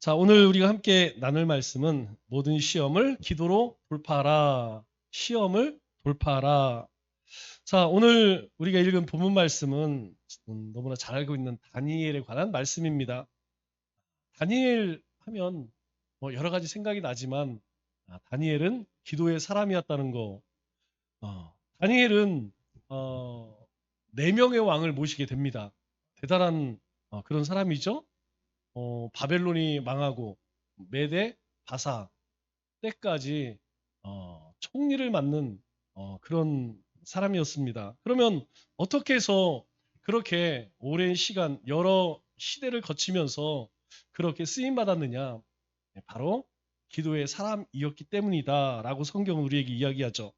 자, 오늘 우리가 함께 나눌 말씀은 모든 시험을 기도로 돌파하라. 시험을 돌파하라. 자, 오늘 우리가 읽은 본문 말씀은 너무나 잘 알고 있는 다니엘에 관한 말씀입니다. 다니엘 하면 뭐 여러 가지 생각이 나지만 다니엘은 기도의 사람이었다는 거. 다니엘은 어, 4명의 왕을 모시게 됩니다. 대단한 그런 사람이죠. 바벨론이 망하고 메대, 바사 때까지 총리를 맡는 그런 사람이었습니다. 그러면 어떻게 해서 그렇게 오랜 시간 여러 시대를 거치면서 그렇게 쓰임 받았느냐? 바로 기도의 사람이었기 때문이다라고 성경은 우리에게 이야기하죠.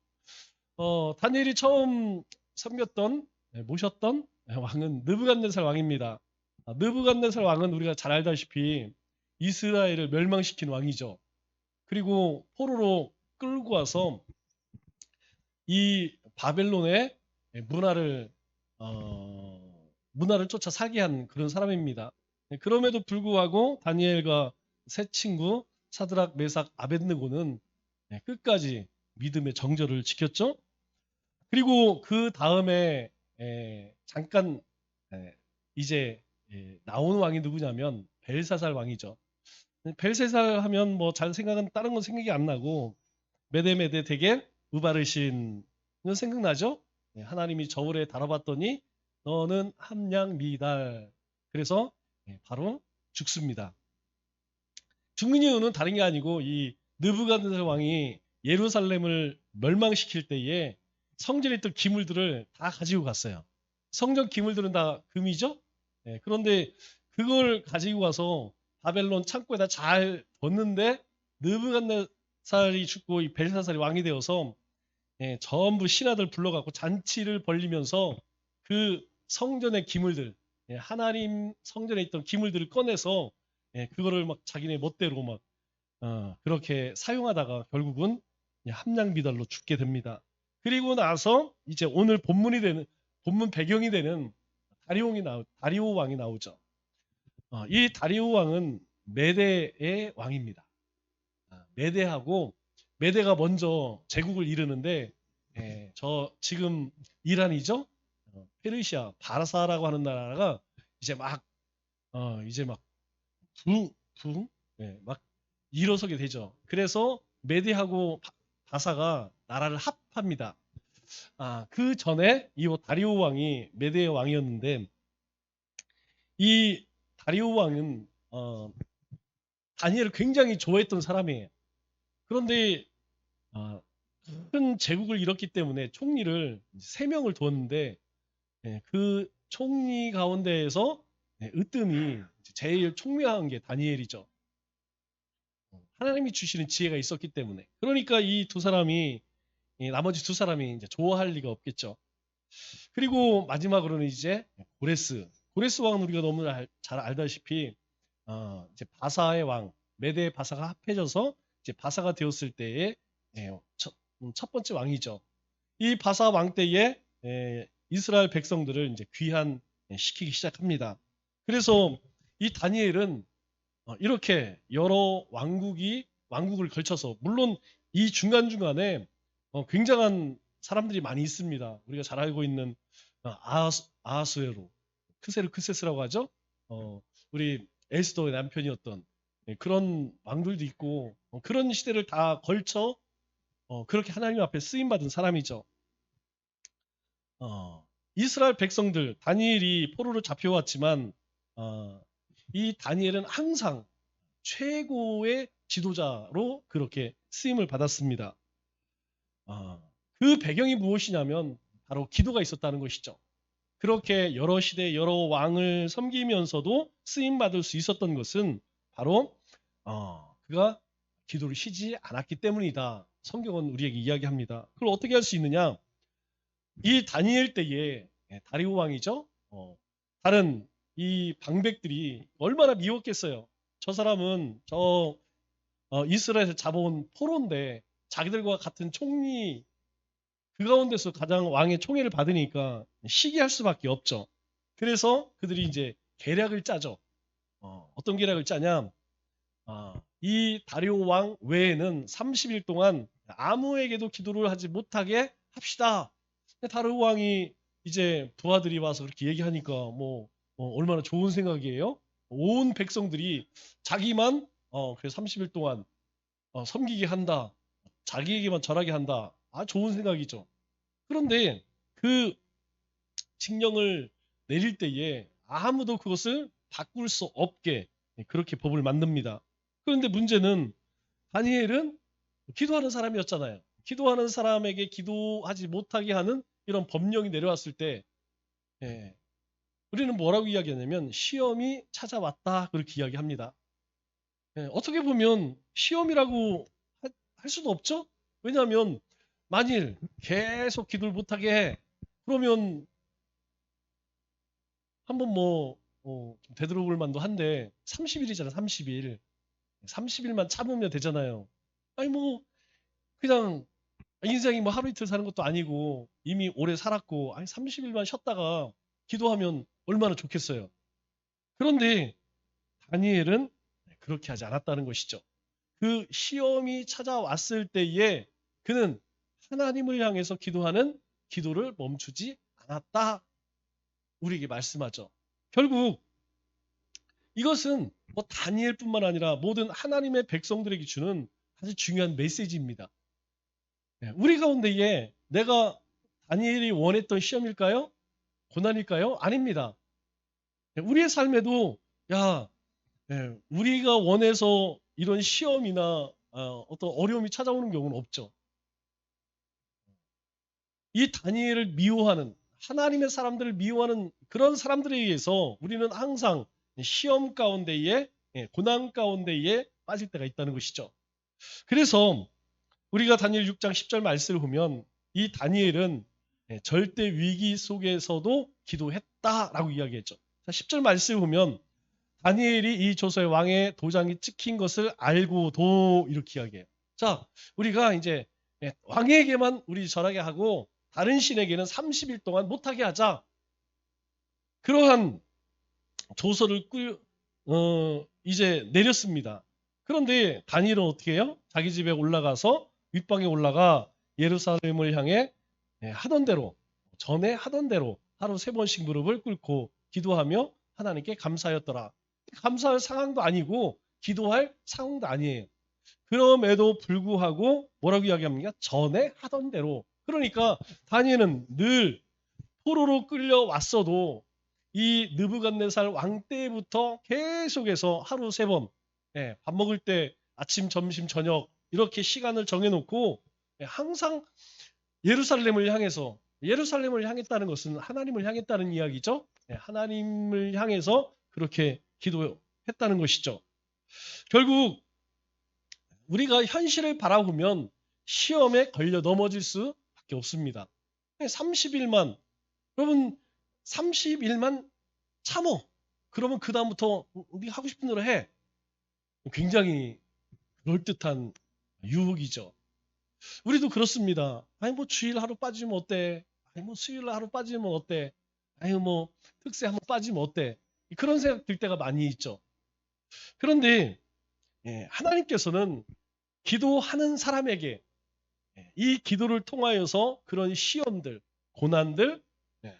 다니엘이 처음 섬겼던 모셨던 왕은 느부갓네살 왕입니다. 느부갓네살 왕은 우리가 잘 알다시피 이스라엘을 멸망시킨 왕이죠. 그리고 포로로 끌고 와서 이 바벨론의 문화를 문화를 쫓아 살게 한 그런 사람입니다. 그럼에도 불구하고 다니엘과 세 친구 사드락, 메삭, 아벳느고는 끝까지 믿음의 정절을 지켰죠. 그리고 그 다음에 잠깐 이제 나온 왕이 누구냐면 벨사살 왕이죠. 벨사살 하면 뭐 잘 생각은 다른 건 생각이 안 나고 메데메데 대겔 우바르신은 생각나죠? 하나님이 저울에 달아봤더니 너는 함량 미달. 그래서 바로 죽습니다. 죽는 이유는 다른 게 아니고 이 느부갓네살 왕이 예루살렘을 멸망시킬 때에 성전에 있던 기물들을 다 가지고 갔어요. 성전 기물들은 다 금이죠? 그런데 그걸 가지고 가서 바벨론 창고에다 잘 뒀는데 느부갓네살이 죽고 이 벨사살이 왕이 되어서 전부 신하들 불러갖고 잔치를 벌리면서 그 성전의 기물들, 하나님 성전에 있던 기물들을 꺼내서 그거를 막 자기네 멋대로 막 그렇게 사용하다가 결국은 함량비달로 죽게 됩니다. 그리고 나서 이제 오늘 본문 배경이 되는 다리오 왕이 나오죠. 이 다리오 왕은 메대의 왕입니다. 메대가 먼저 제국을 이루는데 저 지금 이란이죠? 페르시아 바사라고 하는 나라가 이제 막 이제 막 붕, 붕, 막 일어서게 되죠. 그래서 메디하고 바사가 나라를 합합니다. 그 전에 이 다리오 왕이 메디의 왕이었는데 이 다리오 왕은 다니엘을 굉장히 좋아했던 사람이에요. 그런데 어, 큰 제국을 잃었기 때문에 총리를 3명을 두었는데 그 총리 가운데에서 으뜸이 제일 총명한 게 다니엘이죠. 하나님이 주시는 지혜가 있었기 때문에. 그러니까 이 두 사람이 나머지 두 사람이 이제 좋아할 리가 없겠죠. 그리고 마지막으로는 이제 고레스 왕은 우리가 너무 잘 알다시피 이제 바사의 왕 메대 바사가 합해져서 이제 바사가 되었을 때의 첫 번째 왕이죠. 이 바사 왕 때에 이스라엘 백성들을 이제 귀환 시키기 시작합니다. 그래서 이 다니엘은 이렇게 여러 왕국을 걸쳐서 물론 이 중간중간에 굉장한 사람들이 많이 있습니다. 우리가 잘 알고 있는 아하수에로 크세스라고 하죠. 우리 에스더의 남편이었던 그런 왕들도 있고 그런 시대를 다 걸쳐 그렇게 하나님 앞에 쓰임 받은 사람이죠. 이스라엘 백성들 다니엘이 포로로 잡혀왔지만 어, 이 다니엘은 항상 최고의 지도자로 그렇게 쓰임을 받았습니다. 그 배경이 무엇이냐면 바로 기도가 있었다는 것이죠. 그렇게 여러 시대 여러 왕을 섬기면서도 쓰임 받을 수 있었던 것은 바로 그가 기도를 쉬지 않았기 때문이다. 성경은 우리에게 이야기합니다. 그걸 어떻게 할 수 있느냐? 이 다니엘 때에 다리오 왕이죠. 다른 이 방백들이 얼마나 미웠겠어요. 저 사람은 저 이스라엘에서 잡아온 포로인데 자기들과 같은 총리 그 가운데서 가장 왕의 총애를 받으니까 시기할 수밖에 없죠. 그래서 그들이 이제 계략을 짜죠. 어떤 계략을 짜냐? 이 다리오 왕 외에는 30일 동안 아무에게도 기도를 하지 못하게 합시다. 다리오 왕이 이제 부하들이 와서 그렇게 얘기하니까 얼마나 좋은 생각이에요. 온 백성들이 자기만 그 30일 동안 섬기게 한다. 자기에게만 절하게 한다. 좋은 생각이죠. 그런데 그 칙령을 내릴 때에 아무도 그것을 바꿀 수 없게 그렇게 법을 만듭니다. 그런데 문제는 다니엘은 기도하는 사람이었잖아요. 기도하는 사람에게 기도하지 못하게 하는 이런 법령이 내려왔을 때 예, 우리는 뭐라고 이야기하냐면 시험이 찾아왔다 그렇게 이야기합니다. 어떻게 보면 시험이라고 할 수도 없죠. 왜냐하면 만일 계속 기도를 못하게 해 그러면 한번 좀 되돌아볼 만도 한데 30일이잖아 30일 30일만 참으면 되잖아요. 아니 그냥 인생이 하루 이틀 사는 것도 아니고 이미 오래 살았고 30일만 쉬었다가 기도하면 얼마나 좋겠어요. 그런데 다니엘은 그렇게 하지 않았다는 것이죠. 그 시험이 찾아왔을 때에 그는 하나님을 향해서 기도하는 기도를 멈추지 않았다. 우리에게 말씀하죠. 결국 이것은 다니엘뿐만 아니라 모든 하나님의 백성들에게 주는 아주 중요한 메시지입니다. 우리 가운데에 내가 다니엘이 원했던 시험일까요? 고난일까요? 아닙니다. 우리의 삶에도 우리가 원해서 이런 시험이나 어떤 어려움이 찾아오는 경우는 없죠. 이 다니엘을 미워하는 하나님의 사람들을 미워하는 그런 사람들에 의해서 우리는 항상 시험 가운데에 고난 가운데에 빠질 때가 있다는 것이죠. 그래서 우리가 다니엘 6장 10절 말씀을 보면 이 다니엘은 절대 위기 속에서도 기도했다라고 이야기했죠. 10절 말씀을 보면 다니엘이 이 조서의 왕의 도장이 찍힌 것을 알고도 이렇게 이야기해요. 자, 우리가 이제 왕에게만 우리 절하게 하고 다른 신에게는 30일 동안 못하게 하자. 그러한 조서를 이제 내렸습니다. 그런데 다니엘은 어떻게 해요? 자기 집에 올라가서 윗방에 올라가 예루살렘을 향해 하던 대로 전에 하던 대로 하루 3번씩 무릎을 꿇고 기도하며 하나님께 감사하였더라. 감사할 상황도 아니고 기도할 상황도 아니에요. 그럼에도 불구하고 뭐라고 이야기합니까? 전에 하던 대로. 그러니까 다니엘은 늘 포로로 끌려왔어도 이 느부갓네살 왕 때부터 계속해서 하루 3번 밥 먹을 때 아침, 점심, 저녁 이렇게 시간을 정해놓고 항상 예루살렘을 향해서 예루살렘을 향했다는 것은 하나님을 향했다는 이야기죠. 하나님을 향해서 그렇게 기도했다는 것이죠. 결국 우리가 현실을 바라보면 시험에 걸려 넘어질 수밖에 없습니다. 30일만 여러분 30일만 참어. 그러면 그 다음부터 네가 하고 싶은 대로 해. 굉장히 그럴듯한 유혹이죠. 우리도 그렇습니다. 주일 하루 빠지면 어때? 수요일 하루 빠지면 어때? 특세 한번 빠지면 어때? 그런 생각 들 때가 많이 있죠. 그런데 하나님께서는 기도하는 사람에게 이 기도를 통하여서 그런 시험들, 고난들,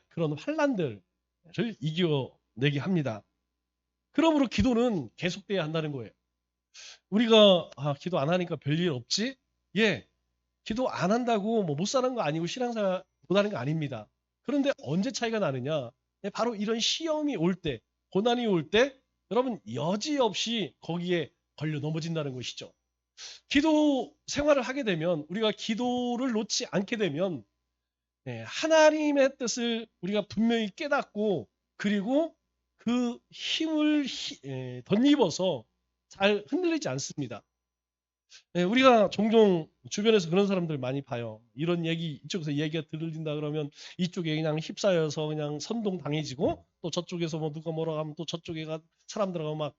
그런 환난들을 이겨내게 합니다. 그러므로 기도는 계속돼야 한다는 거예요. 우리가 기도 안 하니까 별일 없지? 기도 안 한다고 못 사는 거 아니고 신앙생활 못하는 거 아닙니다. 그런데 언제 차이가 나느냐? 바로 이런 시험이 올 때, 고난이 올 때 여러분 여지없이 거기에 걸려 넘어진다는 것이죠. 기도 생활을 하게 되면 우리가 기도를 놓지 않게 되면 하나님의 뜻을 우리가 분명히 깨닫고 그리고 그 힘을 덧입어서 잘 흔들리지 않습니다. 우리가 종종 주변에서 그런 사람들 많이 봐요. 이런 얘기 이쪽에서 얘기가 들린다 그러면 이쪽에 그냥 휩싸여서 그냥 선동 당해지고 또 저쪽에서 누가 뭐라고 하면 또 저쪽에 사람 들어가고 막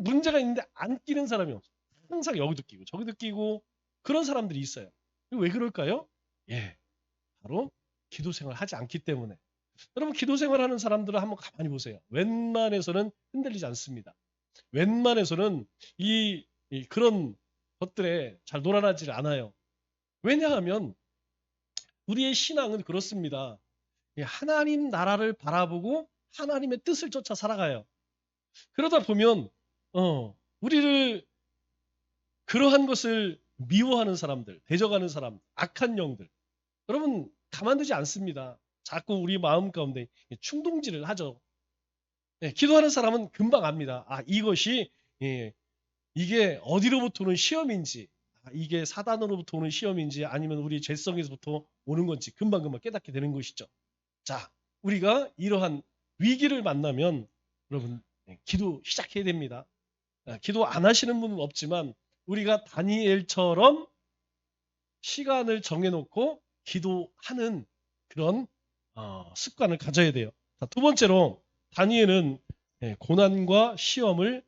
문제가 있는데 안 끼는 사람이 없어요. 항상 여기도 끼고 저기도 끼고 그런 사람들이 있어요. 왜 그럴까요? 바로 기도 생활을 하지 않기 때문에. 여러분 기도 생활하는 사람들을 한번 가만히 보세요. 웬만해서는 흔들리지 않습니다. 웬만해서는 그런 것들에 잘 놀아나질 않아요. 왜냐하면 우리의 신앙은 그렇습니다. 하나님 나라를 바라보고 하나님의 뜻을 쫓아 살아가요. 그러다 보면 우리를 그러한 것을 미워하는 사람들, 대적하는 사람, 악한 영들, 여러분 가만두지 않습니다. 자꾸 우리 마음 가운데 충동질을 하죠. 기도하는 사람은 금방 압니다. 이것이 이게 어디로부터 오는 시험인지, 이게 사단으로부터 오는 시험인지 아니면 우리 죄성에서부터 오는 건지 금방금방 깨닫게 되는 것이죠. 자, 우리가 이러한 위기를 만나면 여러분 기도 시작해야 됩니다. 기도 안 하시는 분은 없지만 우리가 다니엘처럼 시간을 정해놓고 기도하는 그런 습관을 가져야 돼요. 자, 두 번째로 다니엘은 고난과 시험을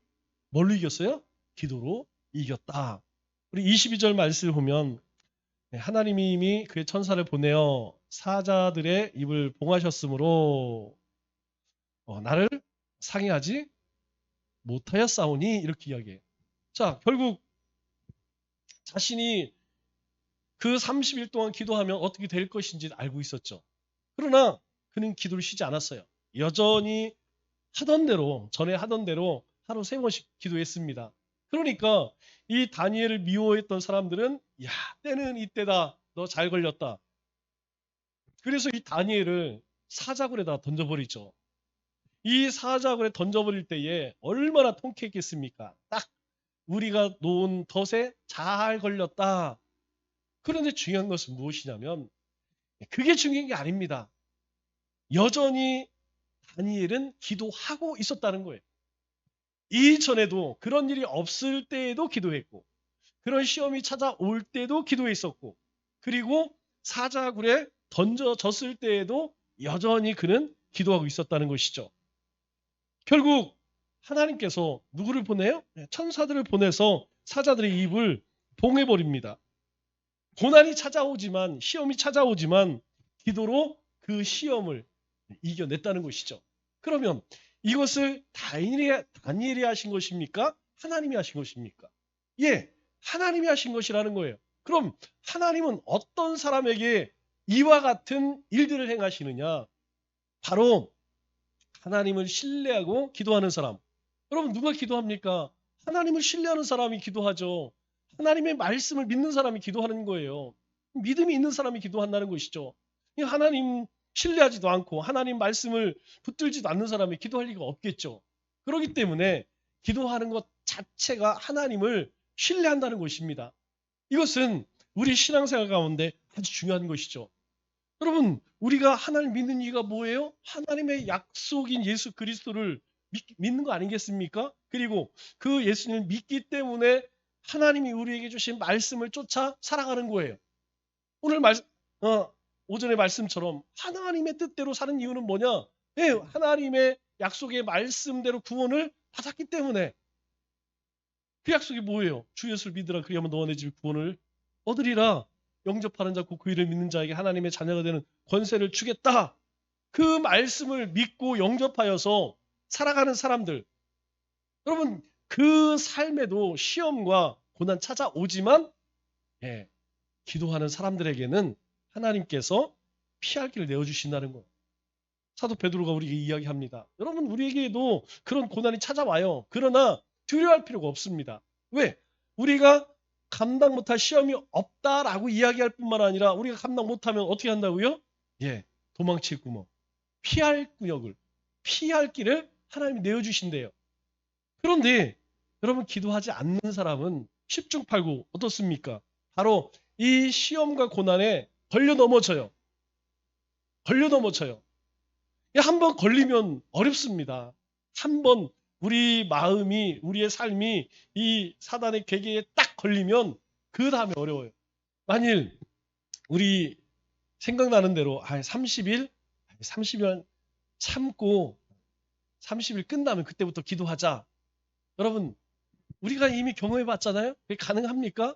뭘로 이겼어요? 기도로 이겼다. 우리 22절 말씀을 보면 하나님이 이미 그의 천사를 보내어 사자들의 입을 봉하셨으므로 나를 상해하지 못하였사오니 이렇게 이야기해요. 자, 결국 자신이 그 30일 동안 기도하면 어떻게 될 것인지 알고 있었죠. 그러나 그는 기도를 쉬지 않았어요. 여전히 전에 하던 대로 하루 3번씩 기도했습니다. 그러니까 이 다니엘을 미워했던 사람들은 야, 때는 이때다. 너 잘 걸렸다. 그래서 이 다니엘을 사자굴에다 던져버리죠. 이 사자굴에 던져버릴 때에 얼마나 통쾌했겠습니까? 딱 우리가 놓은 덫에 잘 걸렸다. 그런데 중요한 것은 무엇이냐면 그게 중요한 게 아닙니다. 여전히 다니엘은 기도하고 있었다는 거예요. 이전에도 그런 일이 없을 때에도 기도했고 그런 시험이 찾아올 때도 기도했었고 그리고 사자굴에 던져졌을 때에도 여전히 그는 기도하고 있었다는 것이죠. 결국 하나님께서 누구를 보내요? 천사들을 보내서 사자들의 입을 봉해버립니다. 고난이 찾아오지만 시험이 찾아오지만 기도로 그 시험을 이겨냈다는 것이죠. 그러면 이것을 다니엘이 하신 것입니까? 하나님이 하신 것입니까? 예, 하나님이 하신 것이라는 거예요. 그럼 하나님은 어떤 사람에게 이와 같은 일들을 행하시느냐? 바로 하나님을 신뢰하고 기도하는 사람. 여러분 누가 기도합니까? 하나님을 신뢰하는 사람이 기도하죠. 하나님의 말씀을 믿는 사람이 기도하는 거예요. 믿음이 있는 사람이 기도한다는 것이죠. 하나님 신뢰하지도 않고 하나님 말씀을 붙들지도 않는 사람이 기도할 리가 없겠죠. 그렇기 때문에 기도하는 것 자체가 하나님을 신뢰한다는 것입니다. 이것은 우리 신앙생활 가운데 아주 중요한 것이죠. 여러분 우리가 하나님 믿는 이유가 뭐예요? 하나님의 약속인 예수 그리스도를 믿는 거 아니겠습니까? 그리고 그 예수님을 믿기 때문에 하나님이 우리에게 주신 말씀을 쫓아 살아가는 거예요. 오늘 오전의 말씀처럼 하나님의 뜻대로 사는 이유는 뭐냐? 예, 하나님의 약속의 말씀대로 구원을 받았기 때문에. 그 약속이 뭐예요? 주 예수를 믿으라 그리하면 너와 내 집이 구원을 얻으리라. 영접하는 자 곧 그 이름을 믿는 자에게 하나님의 자녀가 되는 권세를 주겠다. 그 말씀을 믿고 영접하여서 살아가는 사람들. 여러분 그 삶에도 시험과 고난 찾아오지만 기도하는 사람들에게는 하나님께서 피할 길을 내어주신다는 거예요. 사도 베드로가 우리에게 이야기합니다. 여러분 우리에게도 그런 고난이 찾아와요. 그러나 두려워할 필요가 없습니다. 왜? 우리가 감당 못할 시험이 없다라고 이야기할 뿐만 아니라 우리가 감당 못하면 어떻게 한다고요? 도망칠 구멍, 피할 구역을, 피할 길을 하나님이 내어주신대요. 그런데 여러분 기도하지 않는 사람은 10중 8구 어떻습니까? 바로 이 시험과 고난에 걸려 넘어져요. 한번 걸리면 어렵습니다. 한번 우리 마음이 우리의 삶이 이 사단의 괴계에 딱 걸리면 그 다음에 어려워요. 만일 우리 생각나는 대로 30일 참고 30일 끝나면 그때부터 기도하자. 여러분 우리가 이미 경험해 봤잖아요. 그게 가능합니까?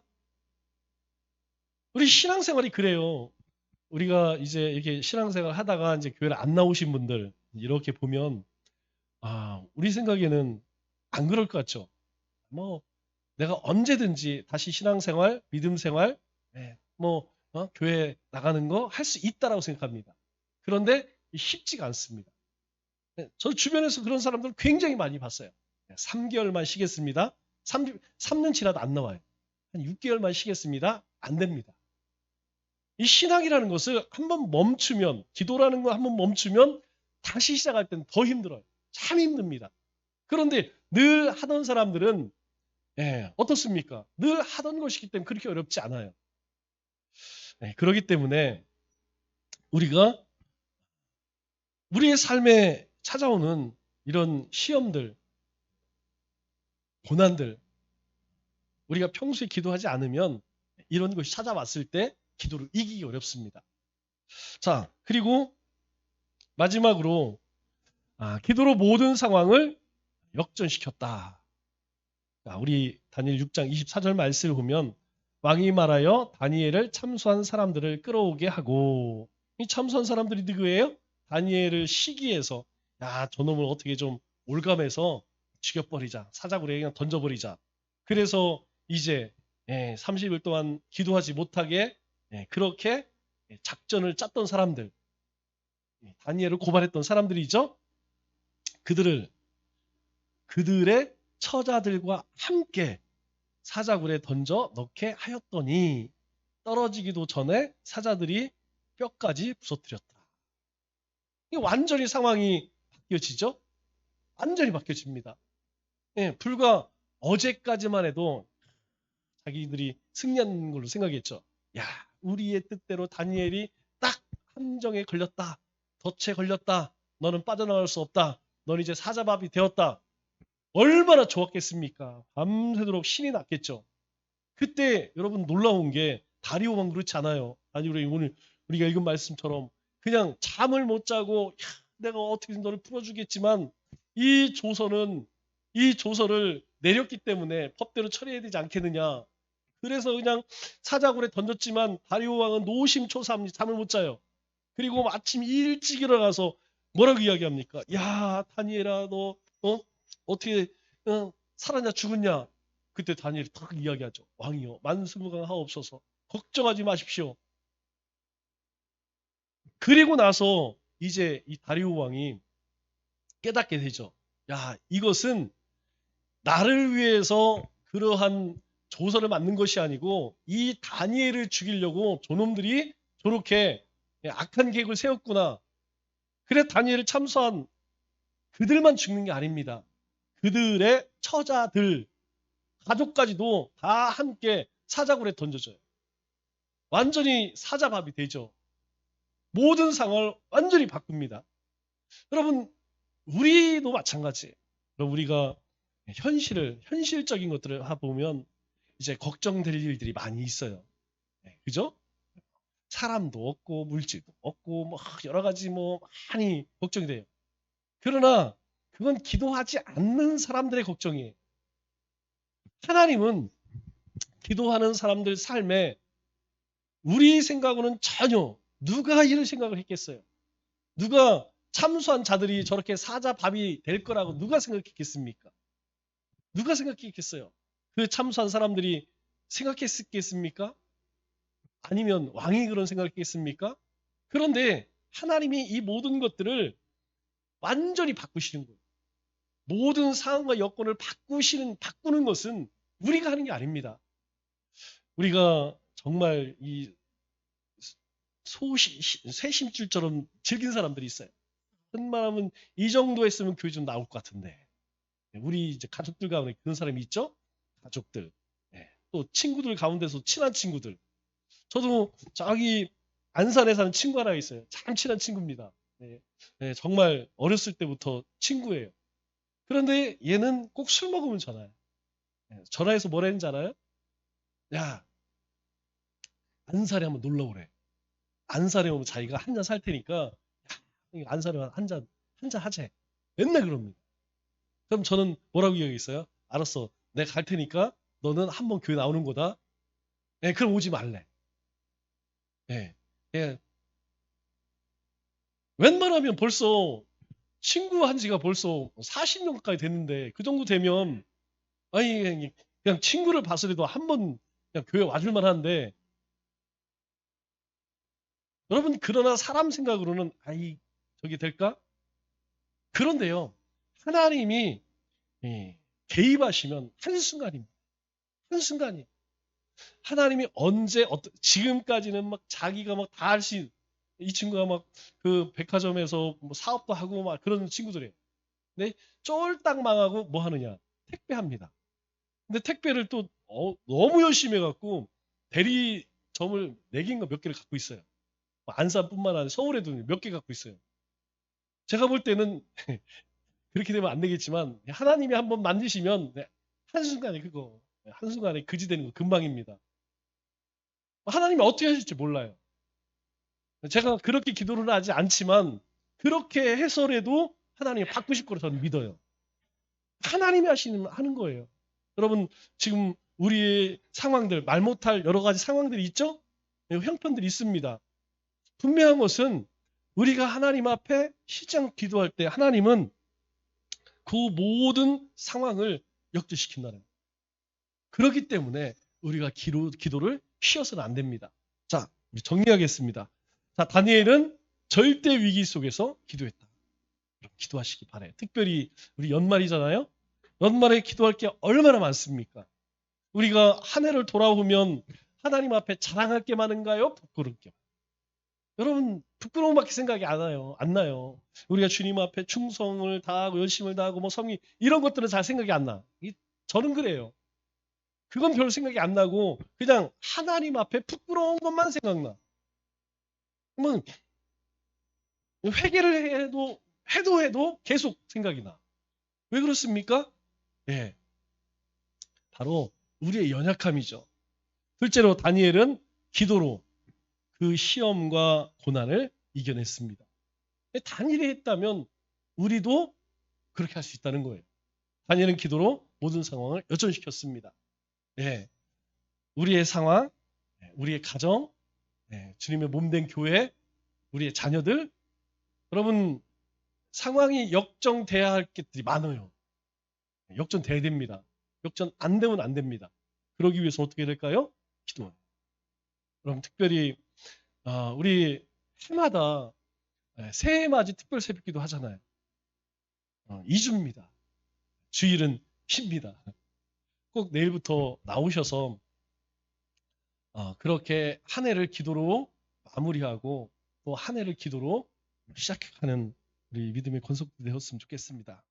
우리 신앙생활이 그래요. 우리가 이제 이렇게 신앙생활 하다가 이제 교회를 안 나오신 분들 이렇게 보면 우리 생각에는 안 그럴 것 같죠? 뭐 내가 언제든지 다시 신앙생활, 믿음생활, 교회 나가는 거 할 수 있다라고 생각합니다. 그런데 쉽지가 않습니다. 저 주변에서 그런 사람들 굉장히 많이 봤어요. 3개월만 쉬겠습니다. 3년 지나도 안 나와요. 한 6개월만 쉬겠습니다. 안 됩니다. 이 신앙이라는 것을 한번 멈추면, 기도라는 거 한번 멈추면 다시 시작할 때는 더 힘들어요. 참 힘듭니다. 그런데 늘 하던 사람들은 어떻습니까? 늘 하던 것이기 때문에 그렇게 어렵지 않아요. 그렇기 때문에 우리가 우리의 삶에 찾아오는 이런 시험들, 고난들, 우리가 평소에 기도하지 않으면 이런 것이 찾아왔을 때 기도를 이기기 어렵습니다. 자, 그리고 마지막으로 기도로 모든 상황을 역전시켰다. 우리 다니엘 6장 24절 말씀을 보면 왕이 말하여 다니엘을 참소한 사람들을 끌어오게 하고, 이 참소한 사람들이 누구예요? 다니엘을 시기해서 저놈을 어떻게 좀 올감해서 죽여버리자. 사자굴에 그냥 던져버리자. 그래서 이제 30일 동안 기도하지 못하게 그렇게 작전을 짰던 사람들, 다니엘을 고발했던 사람들이죠. 그들의 처자들과 함께 사자굴에 던져 넣게 하였더니 떨어지기도 전에 사자들이 뼈까지 부서뜨렸다. 완전히 상황이 바뀌어지죠? 완전히 바뀌어집니다. 불과 어제까지만 해도 자기들이 승리한 걸로 생각했죠. 우리의 뜻대로 다니엘이 딱 함정에 걸렸다. 덫에 걸렸다. 너는 빠져나갈 수 없다. 너는 이제 사자밥이 되었다. 얼마나 좋았겠습니까? 밤새도록 신이 났겠죠. 그때 여러분 놀라운 게 다리오 왕 그렇지 않아요. 아니 오늘 우리가 읽은 말씀처럼 그냥 잠을 못 자고 내가 어떻게든 너를 풀어주겠지만 이 조서를 내렸기 때문에 법대로 처리해야 되지 않겠느냐. 그래서 그냥 사자굴에 던졌지만 다리오 왕은 노심초사합니다. 잠을 못 자요. 그리고 아침 일찍 일어나서 뭐라고 이야기합니까? 다니엘아 너 어떻게 살았냐 죽었냐? 그때 다니엘이 딱 이야기하죠. 왕이여 만수무강하옵소서. 걱정하지 마십시오. 그리고 나서 이제 이 다리오 왕이 깨닫게 되죠. 이것은 나를 위해서 그러한 조서를 만든 것이 아니고 이 다니엘을 죽이려고 저놈들이 저렇게 악한 계획을 세웠구나. 그래 다니엘을 참소한 그들만 죽는 게 아닙니다. 그들의 처자들, 가족까지도 다 함께 사자굴에 던져져요. 완전히 사자밥이 되죠. 모든 상황을 완전히 바꿉니다. 여러분, 우리도 마찬가지예요. 우리가 현실적인 것들을 보면 이제 걱정될 일들이 많이 있어요. 그죠? 사람도 없고 물질도 없고 여러 가지 많이 걱정이 돼요. 그러나 그건 기도하지 않는 사람들의 걱정이에요. 하나님은 기도하는 사람들 삶에 우리 생각으로는 전혀 누가 이런 생각을 했겠어요? 누가 참수한 자들이 저렇게 사자밥이 될 거라고 누가 생각했겠습니까? 누가 생각했겠어요? 그 참수한 사람들이 생각했겠습니까? 아니면 왕이 그런 생각했겠습니까? 그런데 하나님이 이 모든 것들을 완전히 바꾸시는 거예요. 모든 상황과 여건을 바꾸는 것은 우리가 하는 게 아닙니다. 우리가 정말 이 새심줄처럼 즐긴 사람들이 있어요. 웬만하면 이 정도 했으면 교회 좀 나올 것 같은데. 우리 이제 가족들 가운데 그런 사람이 있죠? 가족들. 또 친구들 가운데서 친한 친구들. 저도 저기 안산에 사는 친구 하나 있어요. 참 친한 친구입니다. 정말 어렸을 때부터 친구예요. 그런데 얘는 꼭 술 먹으면 전화해요. 전화해서 뭐라 했는지 알아요? 안산에 한번 놀러 오래. 안산에 오면 자기가 한 잔 살 테니까 안산에 한잔 하재. 맨날 그럽니다. 그럼 저는 뭐라고 이야기했어요? 알았어. 내가 갈 테니까 너는 한번 교회 나오는 거다. 그럼 오지 말래. 웬만하면 벌써 친구한 지가 벌써 40년 가까이 됐는데 그 정도 되면 아니 그냥 친구를 봐서라도 한번 그냥 교회 와줄 만한데 여러분 그러나 사람 생각으로는 아이 저게 될까? 그런데요. 하나님이 개입하시면 한순간입니다. 한순간이. 하나님이 언제 지금까지는 막 자기가 막 다 할 수 이 친구가 막 그 백화점에서 뭐 사업도 하고 막 그런 친구들이에요. 근데 쫄딱 망하고 뭐 하느냐? 택배합니다. 근데 택배를 또 너무 열심히 해갖고 대리점을 4개인가 몇 개를 갖고 있어요. 안산뿐만 아니라 서울에도 몇 개 갖고 있어요. 제가 볼 때는 그렇게 되면 안 되겠지만 하나님이 한번 만드시면 한순간에 그거 한순간에 그지 되는 거 금방입니다. 하나님이 어떻게 하실지 몰라요. 제가 그렇게 기도를 하지 않지만 그렇게 해서라도 하나님이 바꾸실 거로 저는 믿어요. 하나님이 하는 거예요. 여러분 지금 우리의 상황들 말 못할 여러 가지 상황들이 있죠? 형편들이 있습니다. 분명한 것은 우리가 하나님 앞에 시장 기도할 때 하나님은 그 모든 상황을 역전시킨다는 거예요. 그렇기 때문에 우리가 기도를 쉬어서는 안 됩니다. 자, 우리 정리하겠습니다. 자, 다니엘은 절대 위기 속에서 기도했다. 기도하시기 바래요. 특별히 우리 연말이잖아요. 연말에 기도할 게 얼마나 많습니까? 우리가 한 해를 돌아보면 하나님 앞에 자랑할 게 많은가요? 부끄러울 게 여러분 부끄러움밖에 생각이 안 나요. 안 나요. 우리가 주님 앞에 충성을 다하고 열심을 다하고 뭐 성의 이런 것들은 잘 생각이 안 나. 저는 그래요. 그건 별 생각이 안 나고 그냥 하나님 앞에 부끄러운 것만 생각나. 그러면 회개를 해도 계속 생각이 나. 왜 그렇습니까? 예, 바로 우리의 연약함이죠. 둘째로 다니엘은 기도로 그 시험과 고난을 이겨냈습니다. 다니엘이 했다면 우리도 그렇게 할 수 있다는 거예요. 다니엘은 기도로 모든 상황을 역전시켰습니다. 예, 우리의 상황, 우리의 가정, 주님의 몸된 교회, 우리의 자녀들, 여러분 상황이 역전돼야 할 것들이 많아요. 역전돼야 됩니다. 역전 안 되면 안 됩니다. 그러기 위해서 어떻게 될까요? 기도. 그럼 특별히 우리 해마다 새해 맞이 특별 새벽기도 하잖아요. 2주입니다. 주일은 쉽니다. 꼭 내일부터 나오셔서 그렇게 한 해를 기도로 마무리하고 또 한 해를 기도로 시작하는 우리 믿음의 권속들 되었으면 좋겠습니다.